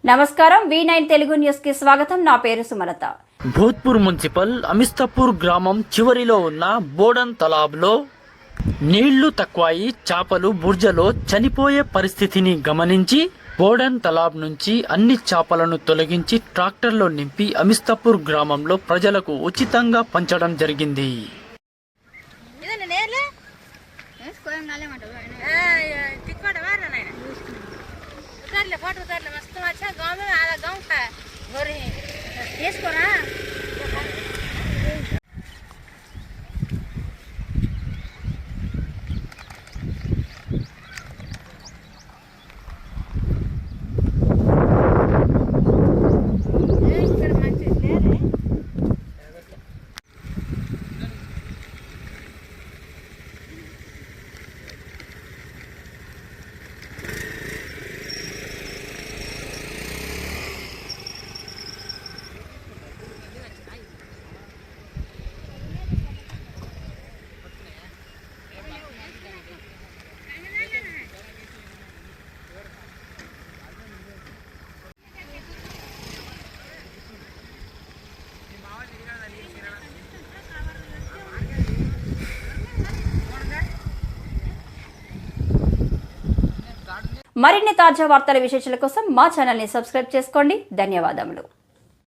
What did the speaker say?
నమస్కారం V9 Telugu news కి స్వాగతం. నా పేరు సుమలత. భూత్పూర్ మున్సిపల్ అమిస్తాపూర్ గ్రామం చివరిలో ఉన్న బోడన్ తలాబ్లో నీళ్లు తక్కువయి చేపలు బుర్జలో చనిపోయే పరిస్థితిని గమనించి బోడన్ తలాబ్ నుంచి అన్ని చేపలను తొలగించి ట్రాక్టర్లో నింపి అమిస్తాపూర్ గ్రామంలో ప్రజలకు ఉచితంగా పంచడం జరిగింది. फोटो उतार ले मस्त अच्छा गांव में आधा गांव का घर है इसको ना మరిన్ని తాజా వార్తల విశేషాల కోసం మా ఛానల్ ని సబ్స్క్రైబ్ చేసుకోండి. ధన్యవాదములు.